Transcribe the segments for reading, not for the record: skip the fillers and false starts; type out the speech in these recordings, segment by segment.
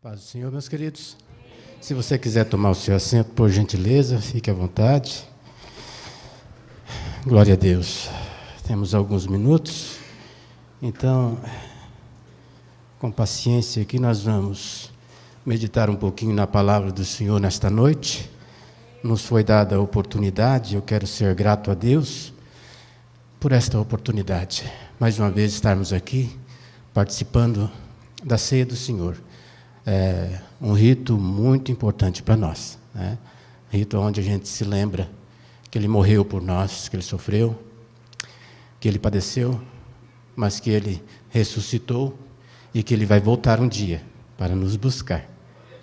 Paz do Senhor, meus queridos. Se você quiser tomar o seu assento, por gentileza, fique à vontade. Glória a Deus. Temos alguns minutos, então, com paciência aqui, nós vamos meditar um pouquinho na palavra do Senhor nesta noite. Nos foi dada a oportunidade, eu quero ser grato a Deus por esta oportunidade. Mais uma vez estarmos aqui, participando da ceia do Senhor. É um rito muito importante para nós, né? Rito onde a gente se lembra que Ele morreu por nós, que Ele sofreu, que Ele padeceu, mas que Ele ressuscitou e que Ele vai voltar um dia para nos buscar.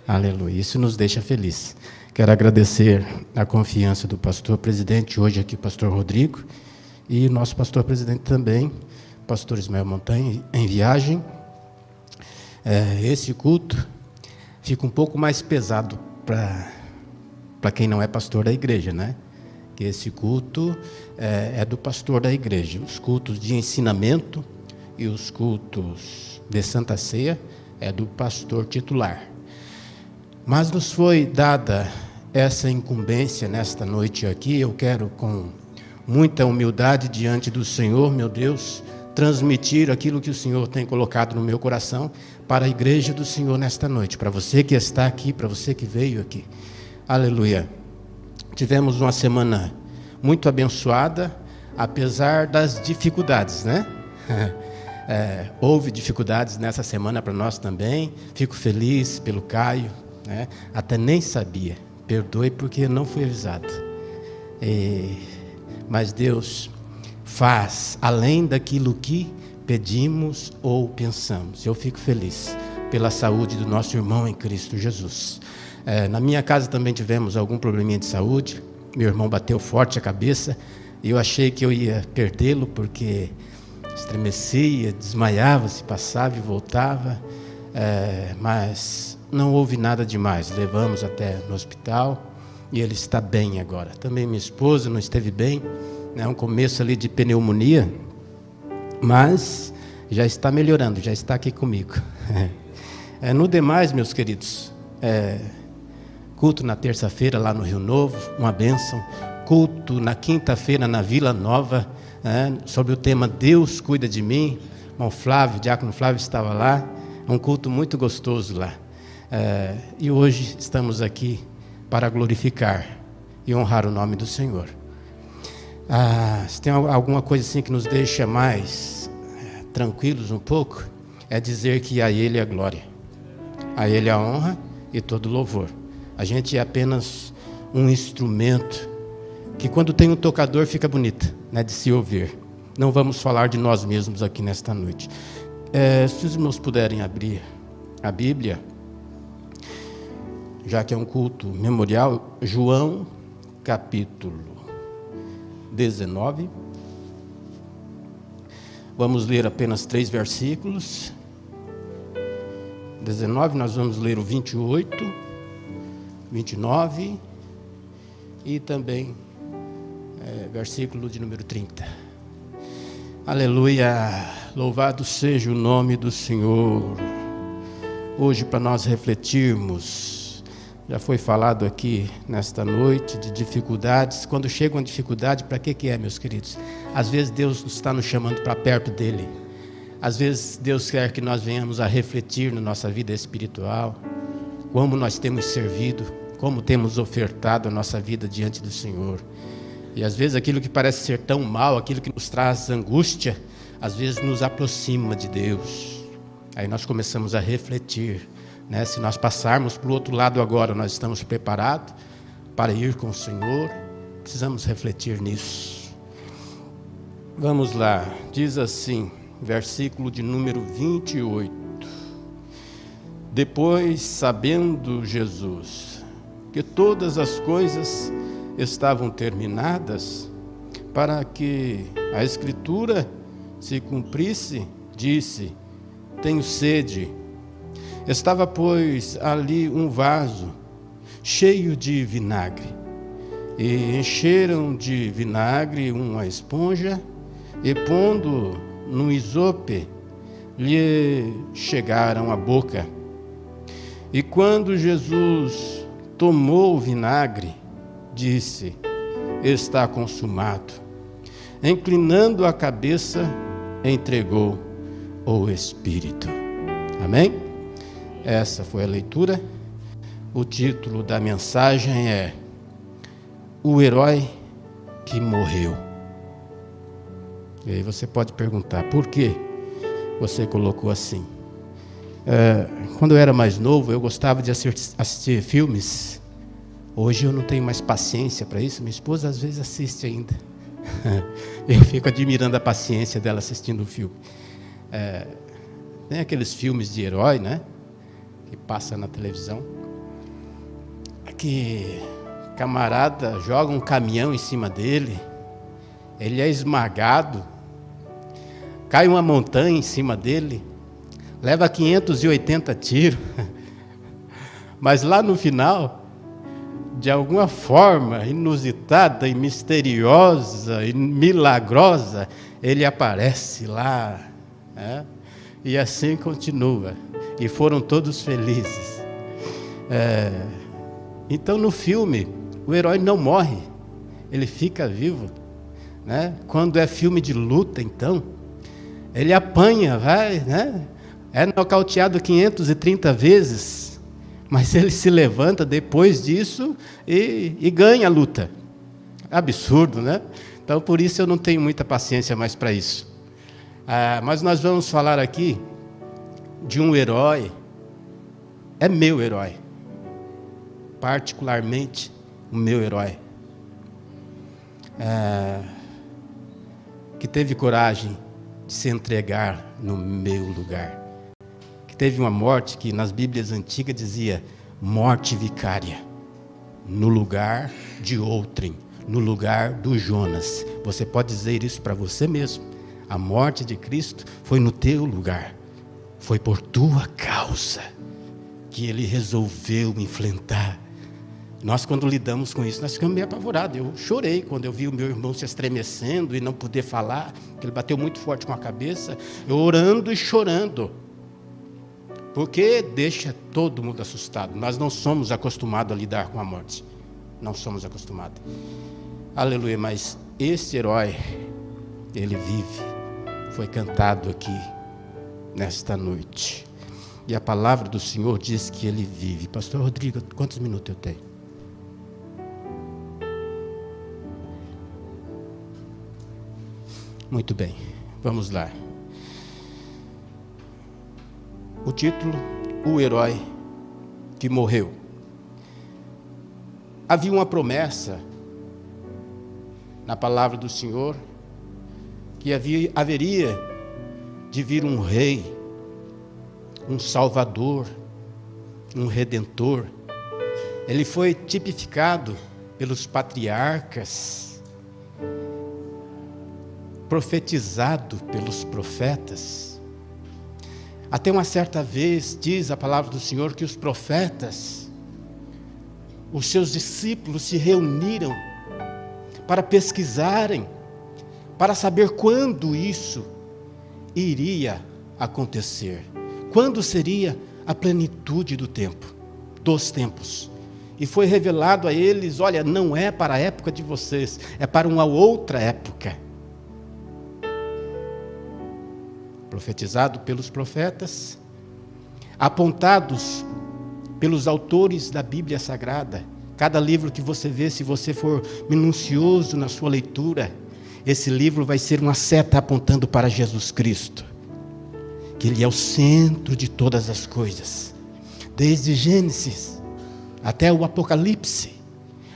Aleluia, isso nos deixa felizes. Quero agradecer a confiança do pastor presidente, hoje aqui o pastor Rodrigo, e o nosso pastor presidente também, pastor Ismael Montanha, em viagem. Esse culto fica um pouco mais pesado para quem não é pastor da igreja, né? Que esse culto é do pastor da igreja. Os cultos de ensinamento e os cultos de Santa Ceia é do pastor titular. Mas nos foi dada essa incumbência nesta noite aqui. Eu quero, com muita humildade diante do Senhor, meu Deus, transmitir aquilo que o Senhor tem colocado no meu coração para a igreja do Senhor nesta noite, para você que está aqui, para você que veio aqui. Aleluia. Tivemos uma semana muito abençoada, apesar das dificuldades, né? Houve dificuldades nessa semana para nós também. Fico feliz pelo Caio, né? Até nem sabia, perdoe porque não fui avisado. Mas Deus faz além daquilo que pedimos ou pensamos. Eu fico feliz pela saúde do nosso irmão em Cristo Jesus. Na minha casa também tivemos algum probleminha de saúde. Meu irmão bateu forte a cabeça e eu achei que eu ia perdê-lo porque estremecia, desmaiava, se passava e voltava. Mas não houve nada demais. Levamos até no hospital e ele está bem agora. Também minha esposa não esteve bem. Um começo ali de pneumonia, mas já está melhorando, já está aqui comigo. No demais, meus queridos, culto na terça-feira lá no Rio Novo, uma bênção. Culto na quinta-feira na Vila Nova, sobre o tema Deus cuida de mim. O irmão Diácono Flávio estava lá, um culto muito gostoso lá. E hoje estamos aqui para glorificar e honrar o nome do Senhor. Se tem alguma coisa assim que nos deixa mais tranquilos um pouco, é dizer que a Ele a glória, a Ele a honra e todo louvor. A gente é apenas um instrumento que, quando tem um tocador, fica bonito, né, de se ouvir. Não vamos falar de nós mesmos aqui nesta noite. Se os irmãos puderem abrir a Bíblia, já que é um culto memorial, João capítulo 19. Vamos ler apenas 3 versículos. 19, nós vamos ler o 28, 29 e também versículo de número 30. Aleluia, louvado seja o nome do Senhor. Hoje, para nós refletirmos, já foi falado aqui nesta noite de dificuldades. Quando chega uma dificuldade, para que é, meus queridos? Às vezes Deus está nos chamando para perto dEle. Às vezes Deus quer que nós venhamos a refletir na nossa vida espiritual, como nós temos servido, como temos ofertado a nossa vida diante do Senhor. E às vezes aquilo que parece ser tão mal, aquilo que nos traz angústia, às vezes nos aproxima de Deus. Aí nós começamos a refletir, né? Se nós passarmos para o outro lado agora, nós estamos preparados para ir com o Senhor. Precisamos refletir nisso. Vamos lá, diz assim, versículo de número 28. Depois, sabendo Jesus que todas as coisas estavam terminadas, para que a Escritura se cumprisse, disse: tenho sede. Estava, pois, ali um vaso cheio de vinagre, e encheram de vinagre uma esponja, e pondo no isope, lhe chegaram à boca. E quando Jesus tomou o vinagre, disse: está consumado. Inclinando a cabeça, entregou o Espírito. Amém? Essa foi a leitura. O título da mensagem é O Herói que Morreu. E aí você pode perguntar, por que você colocou assim? Quando eu era mais novo, eu gostava de assistir filmes. Hoje eu não tenho mais paciência para isso. Minha esposa às vezes assiste ainda. Eu fico admirando a paciência dela assistindo o filme. Tem aqueles filmes de herói, né? Que passa na televisão. Que camarada joga um caminhão em cima dele. Ele é esmagado. Cai uma montanha em cima dele. Leva 580 tiros. Mas lá no final, de alguma forma inusitada e misteriosa e milagrosa, ele aparece lá, né? E assim continua. E foram todos felizes. Então no filme, o herói não morre, ele fica vivo, né? Quando é filme de luta, então, ele apanha, vai, né? É nocauteado 530 vezes, mas ele se levanta depois disso e ganha a luta. Absurdo, né? Então, por isso eu não tenho muita paciência mais para isso. Mas nós vamos falar aqui de um herói, é meu herói, particularmente o meu herói, que teve coragem de se entregar no meu lugar. Teve uma morte que nas Bíblias antigas dizia morte vicária, no lugar de outrem, no lugar do Jonas. Você pode dizer isso para você mesmo. A morte de Cristo foi no teu lugar, foi por tua causa que ele resolveu enfrentar. Nós, quando lidamos com isso, nós ficamos meio apavorados. Eu chorei quando eu vi o meu irmão se estremecendo e não poder falar, porque ele bateu muito forte com a cabeça, eu orando e chorando. Porque deixa todo mundo assustado. Nós não somos acostumados a lidar com a morte. Não somos acostumados. Aleluia, mas esse herói, ele vive. Foi cantado aqui nesta noite. E a palavra do Senhor diz que ele vive. Pastor Rodrigo, quantos minutos eu tenho? Muito bem, vamos lá. O título, O Herói que Morreu. Havia uma promessa na palavra do Senhor que haveria de vir um rei, um salvador, um redentor. Ele foi tipificado pelos patriarcas, profetizado pelos profetas. Até uma certa vez, diz a palavra do Senhor, que os profetas, os seus discípulos se reuniram para pesquisarem, para saber quando isso iria acontecer. Quando seria a plenitude do tempo, dos tempos. E foi revelado a eles, olha, não é para a época de vocês, é para uma outra época. Profetizado pelos profetas, apontados pelos autores da Bíblia Sagrada. Cada livro que você vê, se você for minucioso na sua leitura, esse livro vai ser uma seta apontando para Jesus Cristo, que Ele é o centro de todas as coisas, desde Gênesis até o Apocalipse,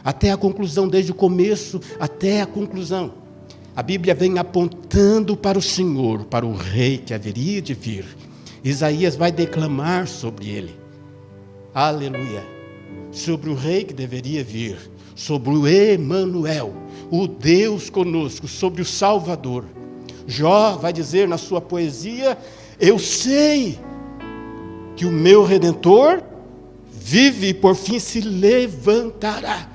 até a conclusão, desde o começo até a conclusão. A Bíblia vem apontando para o Senhor, para o Rei que haveria de vir. Isaías vai declamar sobre ele. Aleluia. Sobre o Rei que deveria vir. Sobre o Emanuel, o Deus conosco, sobre o Salvador. Jó vai dizer na sua poesia: eu sei que o meu Redentor vive e por fim se levantará.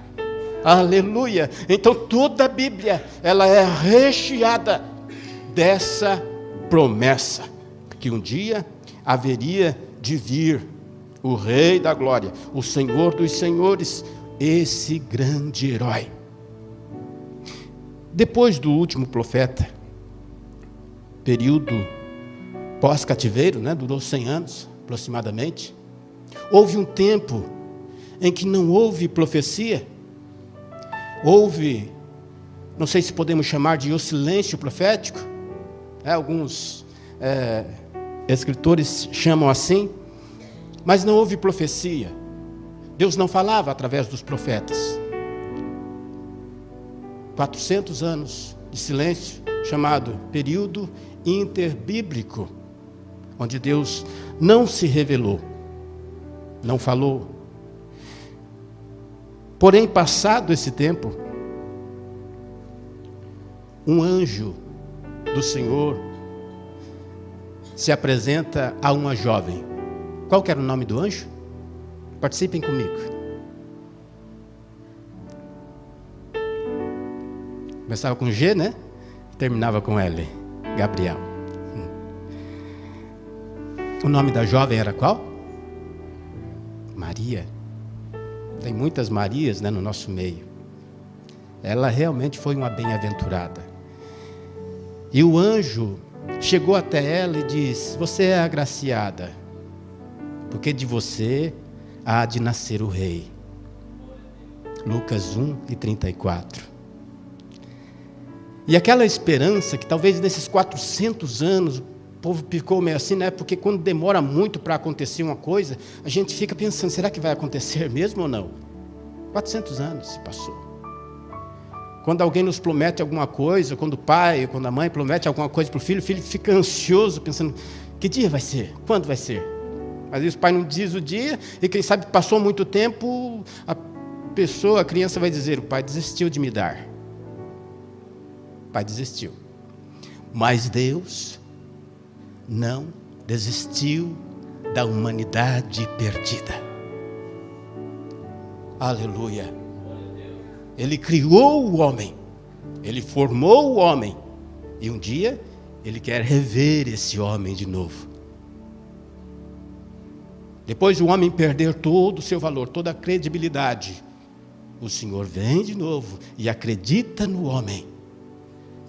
Aleluia. Então toda a Bíblia, ela é recheada dessa promessa, que um dia haveria de vir o Rei da Glória, o Senhor dos Senhores, esse grande herói. Depois do último profeta, período pós-cativeiro, durou 100 anos aproximadamente, houve um tempo em que não houve profecia, houve, não sei se podemos chamar de o silêncio profético, alguns escritores chamam assim, mas não houve profecia. Deus não falava através dos profetas. 400 anos de silêncio, chamado período interbíblico, onde Deus não se revelou, não falou. Porém, passado esse tempo, um anjo do Senhor se apresenta a uma jovem. Qual que era o nome do anjo? Participem comigo. Começava com G, terminava com L. Gabriel. O nome da jovem era qual? Maria. Tem muitas Marias, no nosso meio. Ela realmente foi uma bem-aventurada. E o anjo chegou até ela e disse: você é agraciada, porque de você há de nascer o rei. Lucas 1:34. E aquela esperança que talvez nesses 400 anos o povo ficou meio assim, porque quando demora muito para acontecer uma coisa, a gente fica pensando, será que vai acontecer mesmo ou não? 400 anos se passou. Quando alguém nos promete alguma coisa, quando o pai, quando a mãe promete alguma coisa para o filho fica ansioso, pensando, que dia vai ser? Quando vai ser? Às vezes o pai não diz o dia, e quem sabe passou muito tempo, a criança vai dizer, o pai desistiu de me dar. O pai desistiu. Mas Deus não desistiu da humanidade perdida. Aleluia. Ele criou o homem, Ele formou o homem, e um dia Ele quer rever esse homem de novo. Depois o homem perder todo o seu valor, toda a credibilidade, o Senhor vem de novo e acredita no homem.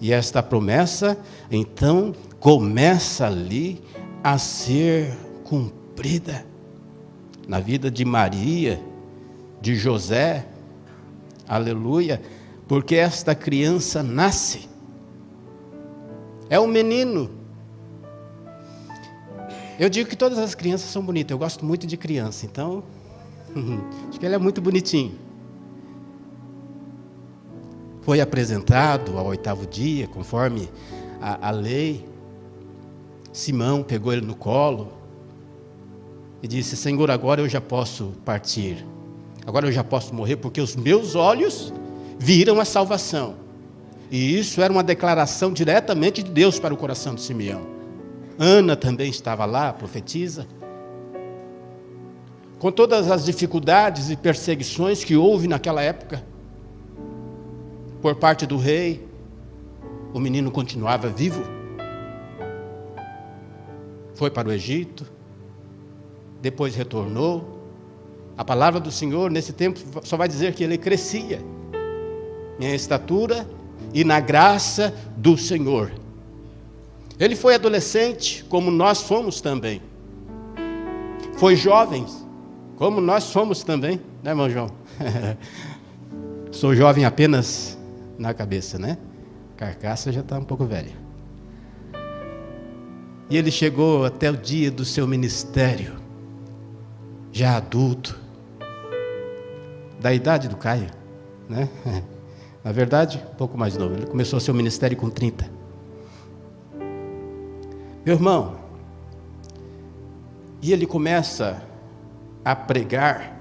E esta promessa, então, começa ali a ser cumprida. Na vida de Maria, de José, aleluia, porque esta criança nasce. É um menino. Eu digo que todas as crianças são bonitas, eu gosto muito de criança, então, acho que ele é muito bonitinho. Foi apresentado ao 8º dia, conforme a lei. Simão pegou ele no colo e disse: Senhor, agora eu já posso partir. Agora eu já posso morrer, porque os meus olhos viram a salvação. E isso era uma declaração diretamente de Deus para o coração de Simeão. Ana também estava lá, profetiza. Com todas as dificuldades e perseguições que houve naquela época, por parte do rei, o menino continuava vivo. Foi para o Egito, depois retornou. A palavra do Senhor, nesse tempo, só vai dizer que ele crescia em estatura e na graça do Senhor. Ele foi adolescente, como nós fomos também. Foi jovem, como nós fomos também, irmão João? Sou jovem apenas na cabeça, Carcaça já está um pouco velha. E ele chegou até o dia do seu ministério, já adulto, da idade do Caio, Na verdade, um pouco mais novo. Ele começou seu ministério com 30. Meu irmão, e ele começa a pregar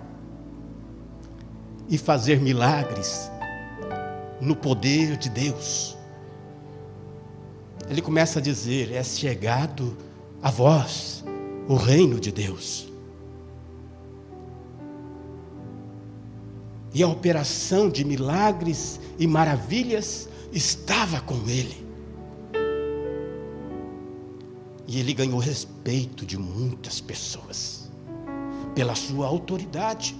e fazer milagres no poder de Deus. Ele começa a dizer: é chegado a vós o reino de Deus. E a operação de milagres e maravilhas estava com ele. E ele ganhou respeito de muitas pessoas. pela sua autoridade.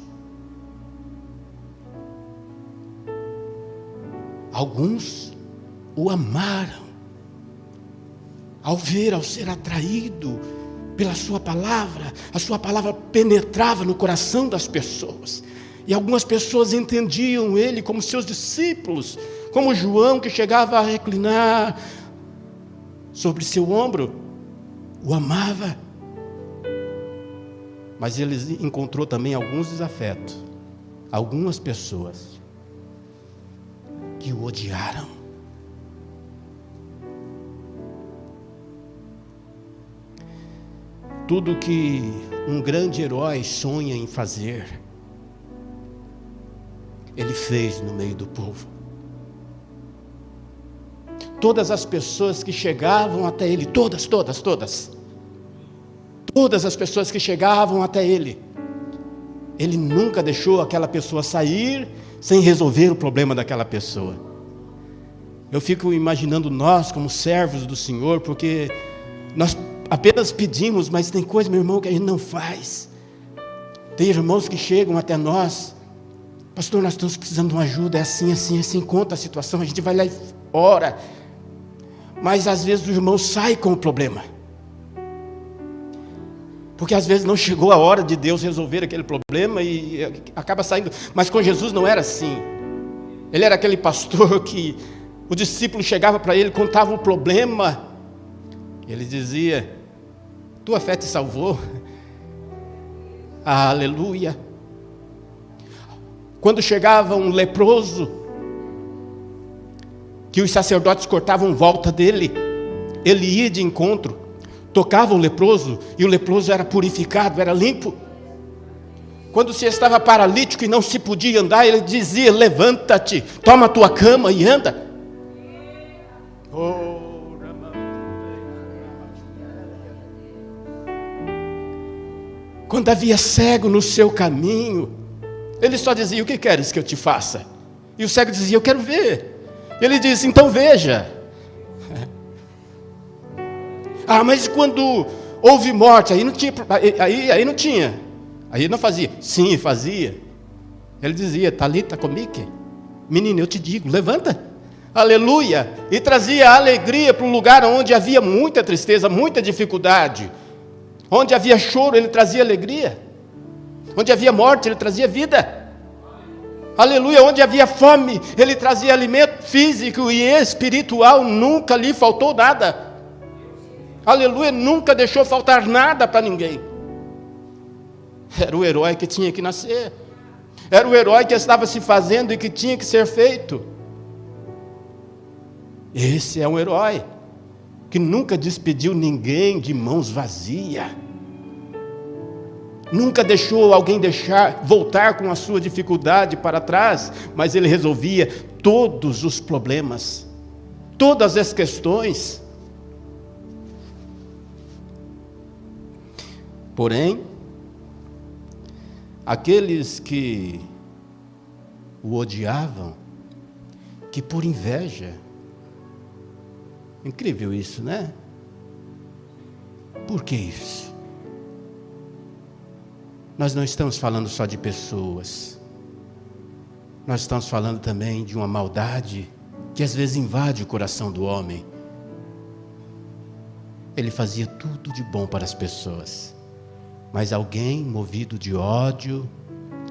Alguns o amaram, ao ser atraído pela sua palavra. A sua palavra penetrava no coração das pessoas, e algumas pessoas entendiam ele como seus discípulos, como João, que chegava a reclinar sobre seu ombro, o amava. Mas ele encontrou também alguns desafetos, algumas pessoas que o odiaram. Tudo que um grande herói sonha em fazer, ele fez no meio do povo. Todas as pessoas que chegavam até ele, todas as pessoas que chegavam até ele, ele nunca deixou aquela pessoa sair sem resolver o problema daquela pessoa. Eu fico imaginando nós como servos do Senhor, porque nós apenas pedimos, mas tem coisa, meu irmão, que a gente não faz. Tem irmãos que chegam até nós: pastor, nós estamos precisando de uma ajuda, é assim, conta a situação, a gente vai lá e ora. Mas às vezes o irmão sai com o problema, porque às vezes não chegou a hora de Deus resolver aquele problema e acaba saindo. Mas com Jesus não era assim. Ele era aquele pastor que o discípulo chegava para ele, contava um problema, ele dizia: tua fé te salvou. Aleluia. Quando chegava um leproso, que os sacerdotes cortavam volta dele, ele ia de encontro, tocava o leproso, e o leproso era purificado, era limpo. Quando se estava paralítico e não se podia andar, ele dizia: levanta-te, toma a tua cama e anda. Quando havia cego no seu caminho, ele só dizia: o que queres que eu te faça? E o cego dizia: eu quero ver. Ele disse: então veja. Mas quando houve morte, aí não tinha, aí não tinha, aí não fazia. Sim, fazia. Ele dizia: talita comique, menino, eu te digo, levanta. Aleluia. E trazia alegria para um lugar onde havia muita tristeza, muita dificuldade. Onde havia choro, ele trazia alegria. Onde havia morte, ele trazia vida. Aleluia. Onde havia fome, ele trazia alimento físico e espiritual. Nunca lhe faltou nada. Aleluia. Nunca deixou faltar nada para ninguém. Era o herói que tinha que nascer. Era o herói que estava se fazendo e que tinha que ser feito. Esse é um herói que nunca despediu ninguém de mãos vazias. Nunca deixou alguém voltar com a sua dificuldade para trás, mas ele resolvia todos os problemas, todas as questões. Porém, aqueles que o odiavam, que por inveja, incrível isso, né? Por que isso? Nós não estamos falando só de pessoas, nós estamos falando também de uma maldade que às vezes invade o coração do homem. Ele fazia tudo de bom para as pessoas, mas alguém movido de ódio,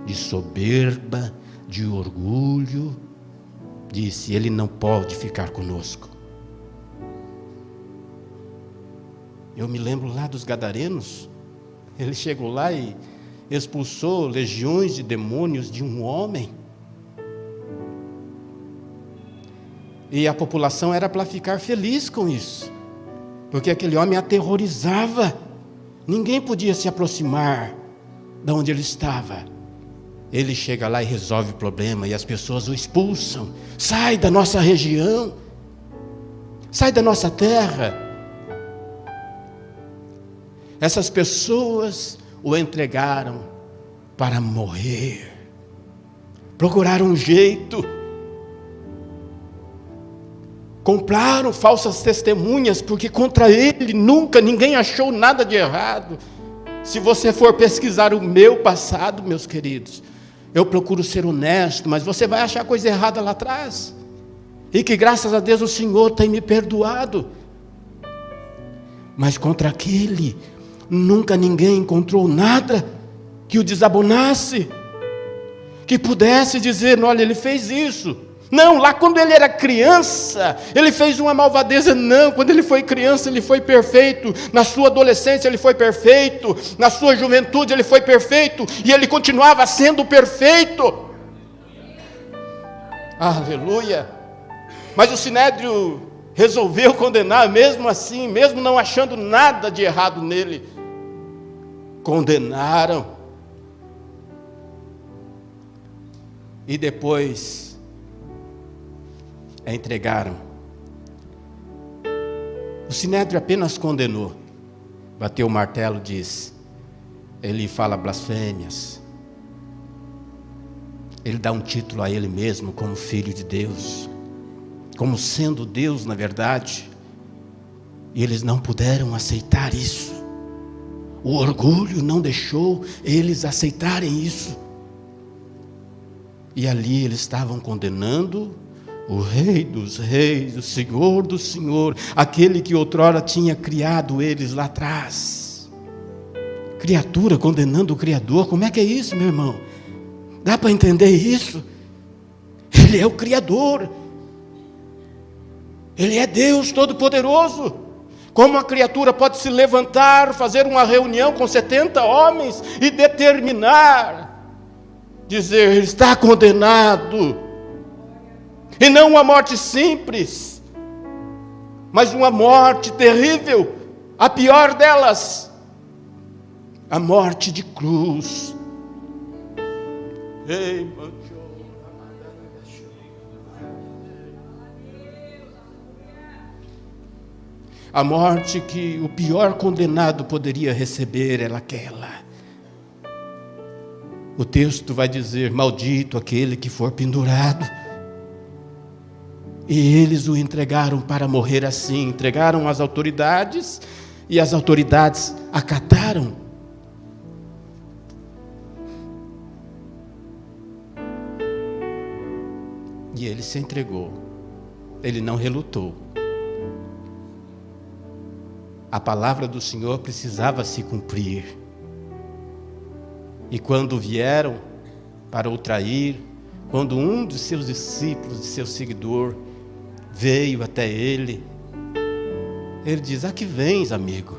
de soberba, de orgulho, disse: ele não pode ficar conosco. Eu me lembro lá dos gadarenos, ele chegou lá e expulsou legiões de demônios de um homem. E a população era para ficar feliz com isso, porque aquele homem aterrorizava. Ninguém podia se aproximar de onde ele estava. Ele chega lá e resolve o problema, e as pessoas o expulsam. Sai da nossa região, sai da nossa terra. Essas pessoas o entregaram para morrer. Procuraram um jeito. Compraram falsas testemunhas, porque contra ele nunca ninguém achou nada de errado. Se você for pesquisar o meu passado, meus queridos, eu procuro ser honesto, mas você vai achar coisa errada lá atrás. E que graças a Deus o Senhor tem me perdoado. Mas contra aquele, nunca ninguém encontrou nada que o desabonasse, que pudesse dizer, olha, ele fez isso. Não, lá quando ele era criança, ele fez uma malvadeza. Não, quando ele foi criança, ele foi perfeito. Na sua adolescência, ele foi perfeito. Na sua juventude, ele foi perfeito. E ele continuava sendo perfeito. Aleluia. Mas o Sinédrio resolveu condenar, mesmo assim, mesmo não achando nada de errado nele. Condenaram. E depois entregaram. O Sinédrio apenas condenou. Bateu o martelo, diz, ele fala blasfêmias. Ele dá um título a ele mesmo como filho de Deus, como sendo Deus na verdade. E eles não puderam aceitar isso. O orgulho não deixou eles aceitarem isso. E ali eles estavam condenando o Rei dos Reis, o Senhor do Senhor, aquele que outrora tinha criado eles lá atrás. Criatura condenando o Criador, como é que é isso, meu irmão? Dá para entender isso? Ele é o Criador. Ele é Deus Todo-Poderoso. Como a criatura pode se levantar, fazer uma reunião com 70 homens e determinar, dizer, está condenado. E não uma morte simples, mas uma morte terrível, a pior delas, a morte de cruz. A morte que o pior condenado poderia receber era aquela. O texto vai dizer, maldito aquele que for pendurado. E eles o entregaram para morrer assim, entregaram às autoridades, e as autoridades acataram. E ele se entregou, ele não relutou. A palavra do Senhor precisava se cumprir. E quando vieram para o trair, quando um dos seus discípulos, de seu seguidor, veio até ele, ele diz, a que vens, amigo?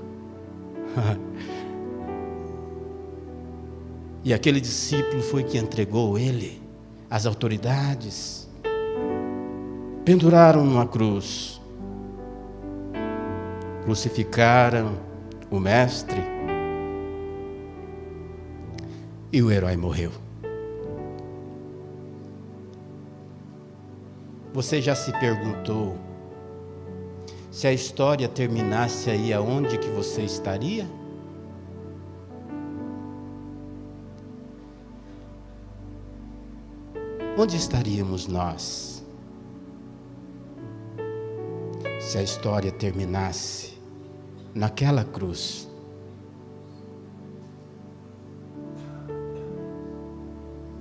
E aquele discípulo foi que entregou ele às autoridades. Penduraram numa cruz. Crucificaram o mestre. E o herói morreu. Você já se perguntou, se a história terminasse aí, aonde que você estaria? Onde estaríamos nós? Se a história terminasse naquela cruz?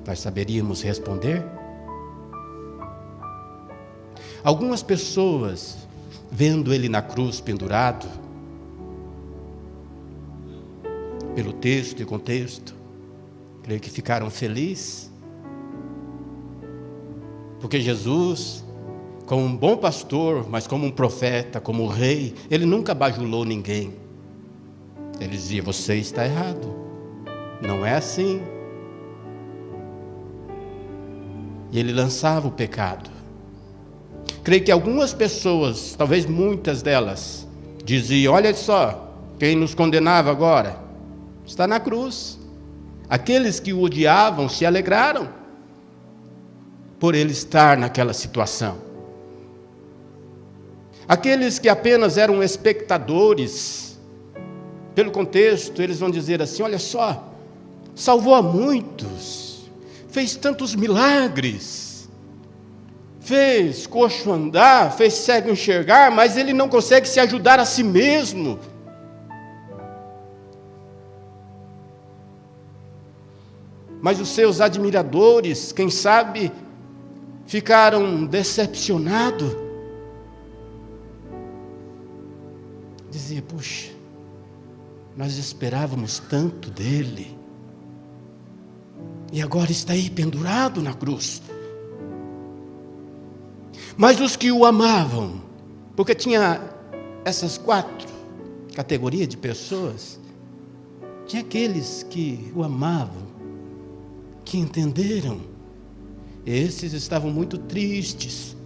Nós saberíamos responder? Algumas pessoas, vendo ele na cruz pendurado, pelo texto e contexto, creio que ficaram felizes, porque Jesus, como um bom pastor, mas como um profeta, como um rei, ele nunca bajulou ninguém. Ele dizia, você está errado, não é assim. E ele lançava o pecado. Creio que algumas pessoas, talvez muitas delas, diziam, olha só, quem nos condenava agora está na cruz. Aqueles que o odiavam se alegraram por ele estar naquela situação. Aqueles que apenas eram espectadores, pelo contexto, eles vão dizer assim, olha só, salvou a muitos, fez tantos milagres, fez coxo andar, fez cego enxergar, mas ele não consegue se ajudar a si mesmo. Mas os seus admiradores, quem sabe, ficaram decepcionados. Dizia: puxa, nós esperávamos tanto dele, e agora está aí pendurado na cruz. Mas os que o amavam, porque tinha essas 4 categorias de pessoas, tinha aqueles que o amavam, que entenderam. Esses estavam muito tristes,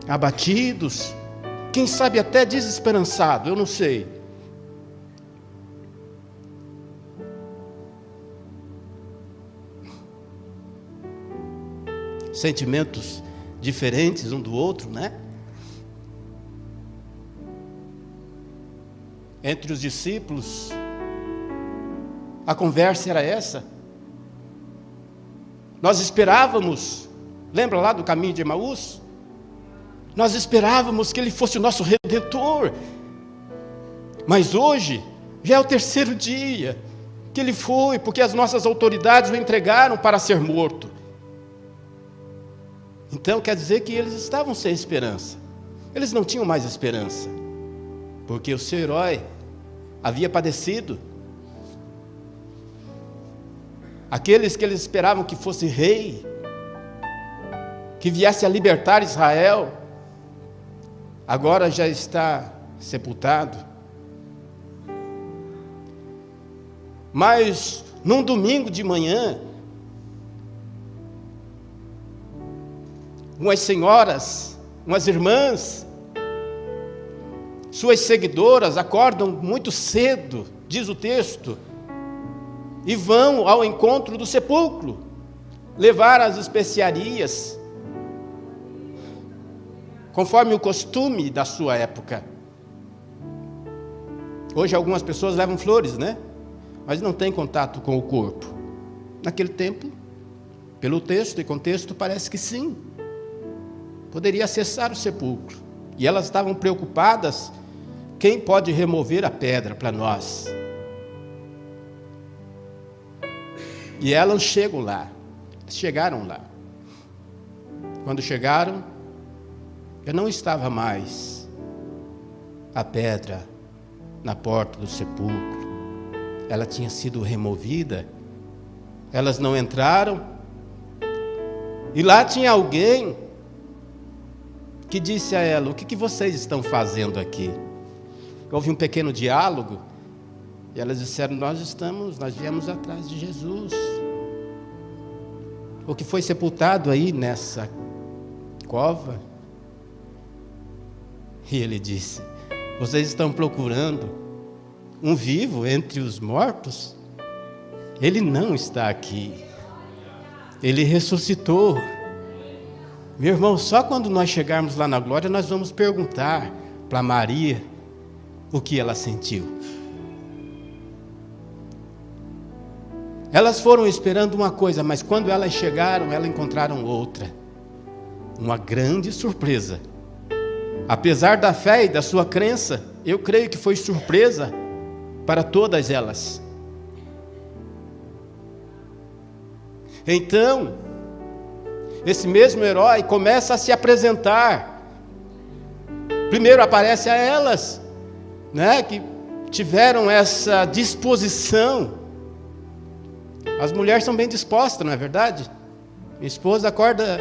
abatidos, quem sabe até desesperançados, eu não sei. Sentimentos diferentes um do outro, né? Entre os discípulos, a conversa era essa. Nós esperávamos, lembra lá do caminho de Emaús? Nós esperávamos que ele fosse o nosso Redentor. Mas hoje, já é o 3º dia que ele foi, porque as nossas autoridades o entregaram para ser morto. Então quer dizer que eles estavam sem esperança. Eles não tinham mais esperança, porque o seu herói havia padecido. Aqueles que eles esperavam que fosse rei, que viesse a libertar Israel, agora já está sepultado. Mas num domingo de manhã, umas senhoras, umas irmãs, suas seguidoras acordam muito cedo, diz o texto, e vão ao encontro do sepulcro, levar as especiarias, conforme o costume da sua época. Hoje algumas pessoas levam flores, né? Mas não tem contato com o corpo. Naquele tempo, pelo texto e contexto, parece que sim. Poderia acessar o sepulcro. E elas estavam preocupadas: quem pode remover a pedra para nós? E elas chegaram lá. Quando chegaram, já não estava mais a pedra na porta do sepulcro. Ela tinha sido removida. Elas não entraram. E lá tinha alguém que disse a ela: o que vocês estão fazendo aqui? Houve um pequeno diálogo. E elas disseram: nós viemos atrás de Jesus, o que foi sepultado aí nessa cova. E ele disse: vocês estão procurando um vivo entre os mortos? Ele não está aqui, ele ressuscitou. Meu irmão, só quando nós chegarmos lá na glória, nós vamos perguntar para Maria o que ela sentiu. Elas foram esperando uma coisa, mas quando elas chegaram, elas encontraram outra. Uma grande surpresa. Apesar da fé e da sua crença, eu creio que foi surpresa para todas elas. Então, esse mesmo herói começa a se apresentar. Primeiro aparece a elas, né, que tiveram essa disposição. As mulheres são bem dispostas, não é verdade? Minha esposa acorda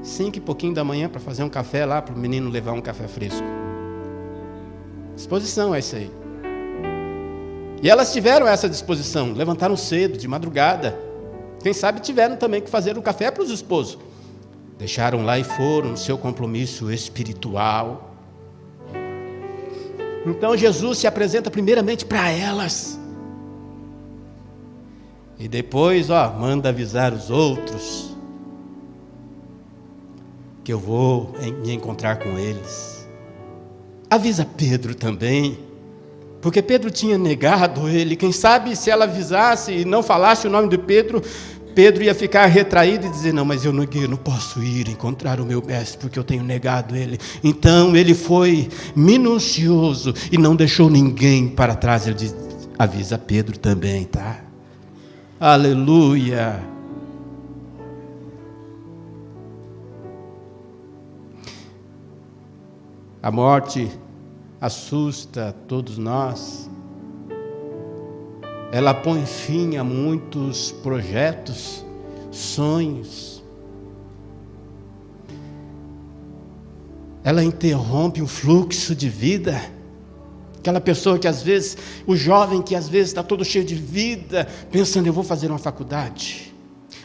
5 e pouquinho da manhã para fazer um café lá, para o menino levar um café fresco. Disposição é isso aí. E elas tiveram essa disposição, levantaram cedo, de madrugada. Quem sabe tiveram também que fazer o café para os esposos. Deixaram lá e foram no seu compromisso espiritual. Então Jesus se apresenta primeiramente para elas. E depois, manda avisar os outros que eu vou me encontrar com eles. Avisa Pedro também, porque Pedro tinha negado ele. Quem sabe se ela avisasse e não falasse o nome de Pedro, Pedro ia ficar retraído e dizer: não, mas eu não posso ir encontrar o meu mestre, porque eu tenho negado ele. Então ele foi minucioso e não deixou ninguém para trás. Ele diz: avisa Pedro também, tá? Aleluia. A morte assusta todos nós. Ela põe fim a muitos projetos, sonhos. Ela interrompe um fluxo de vida. Aquela pessoa que às vezes, o jovem que às vezes está todo cheio de vida, pensando, eu vou fazer uma faculdade,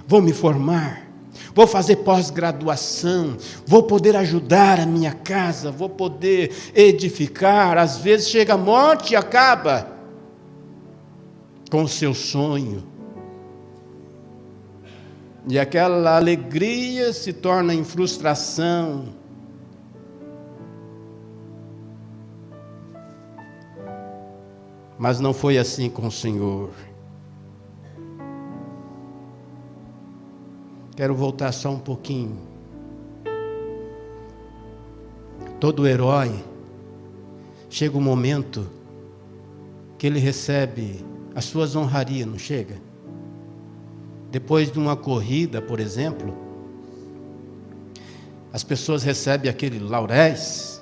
vou me formar, vou fazer pós-graduação, vou poder ajudar a minha casa, vou poder edificar. Às vezes chega a morte e acaba com o seu sonho. E aquela alegria se torna em frustração. Mas não foi assim com o Senhor. Quero voltar só um pouquinho. Todo herói, chega um momento que ele recebe as suas honrarias, não chega? Depois de uma corrida, por exemplo, as pessoas recebem aquele lauréis,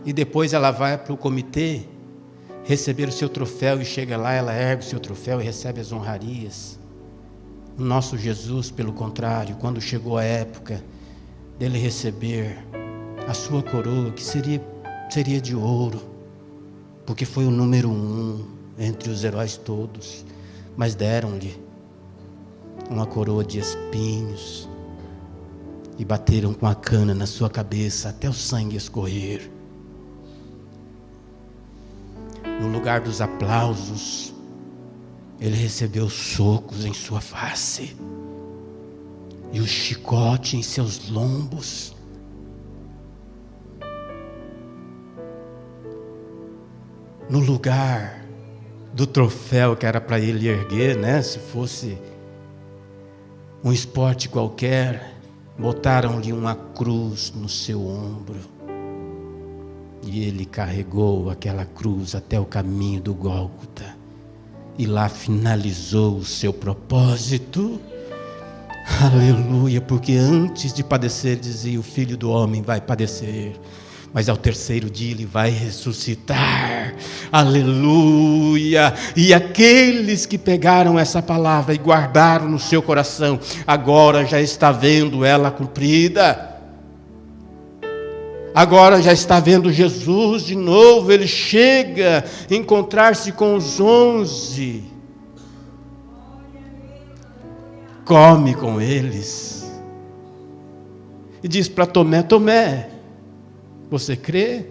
e depois ela vai para o comitê receber o seu troféu, e chega lá, ela ergue o seu troféu e recebe as honrarias. O nosso Jesus, pelo contrário, quando chegou a época dele receber a sua coroa, que seria de ouro, porque foi o número 1 entre os heróis todos, mas deram-lhe uma coroa de espinhos e bateram com a cana na sua cabeça até o sangue escorrer. No lugar dos aplausos, ele recebeu socos em sua face e o chicote em seus lombos. No lugar do troféu que era para ele erguer, né? Se fosse um esporte qualquer, botaram-lhe uma cruz no seu ombro. E ele carregou aquela cruz até o caminho do Gólgota. E lá finalizou o seu propósito. Aleluia, porque antes de padecer, dizia, o Filho do Homem vai padecer, mas ao terceiro dia ele vai ressuscitar. Aleluia. E aqueles que pegaram essa palavra e guardaram no seu coração, agora já está vendo ela cumprida. Agora já está vendo Jesus de novo. Ele chega a encontrar-se com os 11, come com eles e diz para Tomé, Tomé, você crê?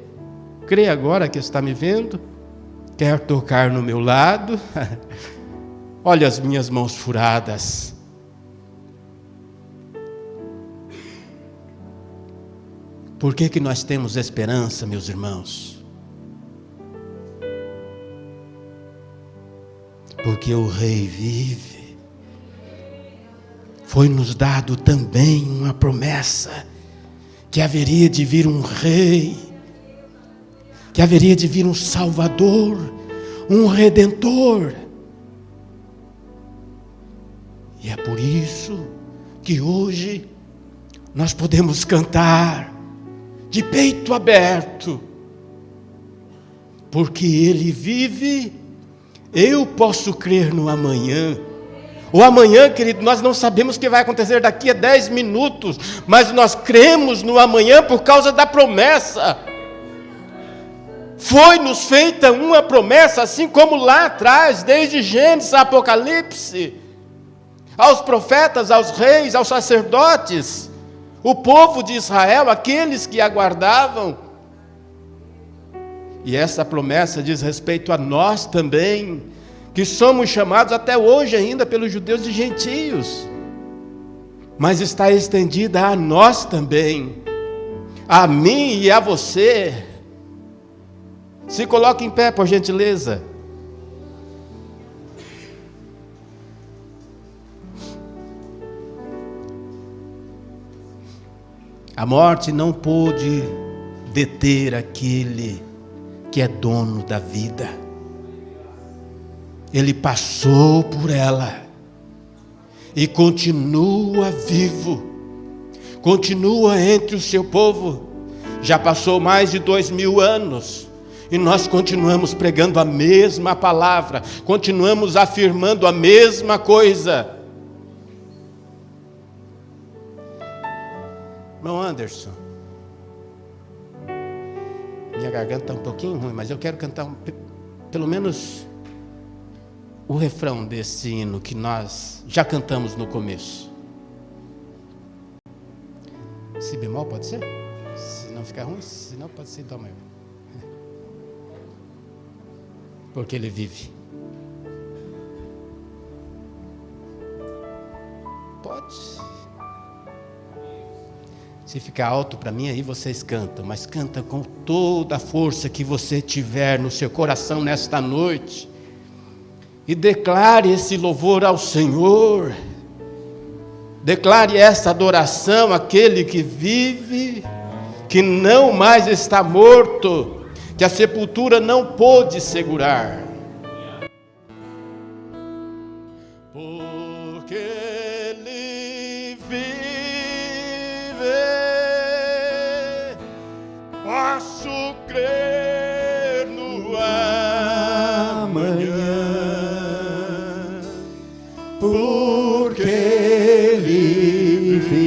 Crê agora que está me vendo? Quer tocar no meu lado? Olha as minhas mãos furadas. Por que nós temos esperança, meus irmãos? Porque o Rei vive. Foi nos dado também uma promessa, que haveria de vir um Rei, que haveria de vir um Salvador, um Redentor. E é por isso que hoje nós podemos cantar de peito aberto, porque Ele vive. Eu posso crer no amanhã. O amanhã, querido, nós não sabemos o que vai acontecer daqui a 10 minutos, mas nós cremos no amanhã por causa da promessa. Foi-nos feita uma promessa, assim como lá atrás, desde Gênesis a Apocalipse, aos profetas, aos reis, aos sacerdotes, o povo de Israel, aqueles que aguardavam. E essa promessa diz respeito a nós também, que somos chamados até hoje ainda pelos judeus de gentios, mas está estendida a nós também, a mim e a você. Se coloque em pé, por gentileza. A morte não pôde deter aquele que é dono da vida. Ele passou por ela e continua vivo, continua entre o seu povo. Já passou mais de 2000 anos e nós continuamos pregando a mesma palavra, continuamos afirmando a mesma coisa. Irmão Anderson, minha garganta está um pouquinho ruim, mas eu quero cantar pelo menos o refrão desse hino que nós já cantamos no começo. Si bemol pode ser? Se não ficar ruim, se não pode ser dó maior. Porque ele vive. Pode. Se ficar alto para mim, aí vocês cantam, mas canta com toda a força que você tiver no seu coração nesta noite. E declare esse louvor ao Senhor. Declare essa adoração àquele que vive, que não mais está morto, que a sepultura não pôde segurar. Porque Ele vive, posso crer no amanhã. Porque Ele vive,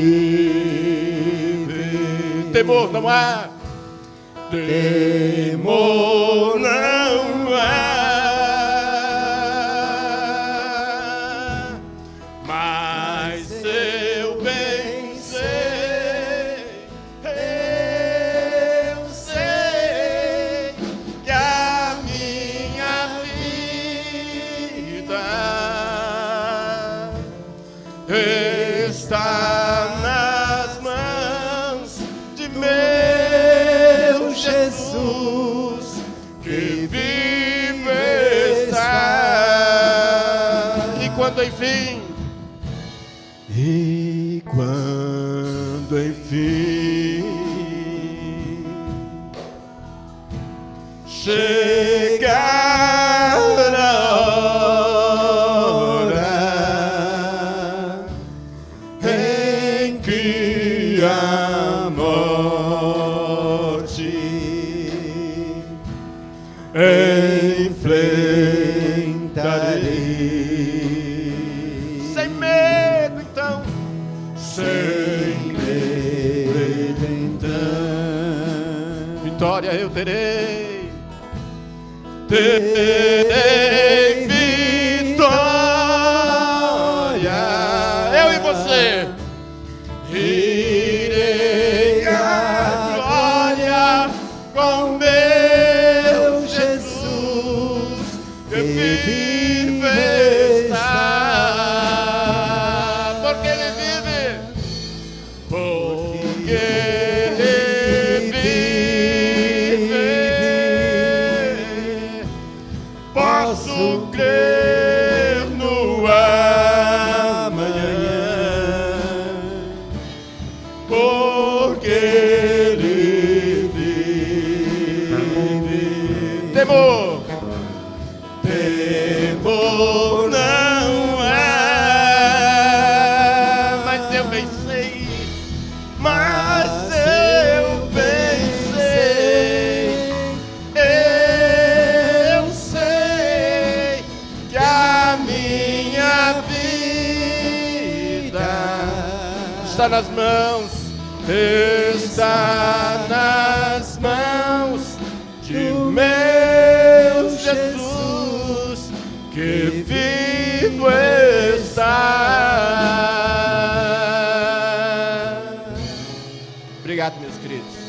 temor não há, temor não há, mas eu bem sei, eu sei que a minha vida está nas mãos de meu Jesus, que vive está. E quando enfim chegar a hora em que a morte enfrentarei. Sem medo então, sem medo então, vitória eu terei. Terei vitória, eu e você. Irei à glória com meu Jesus, que vive está. Porque Ele vive, porque Ele vive, posso crer no amanhã, porque Ele vive. Temor, temor não há, mas eu bem sei, mas eu bem sei, eu sei que a minha vida está nas mãos, está nas mãos de meu Jesus, que vivo está. Obrigado, meus queridos.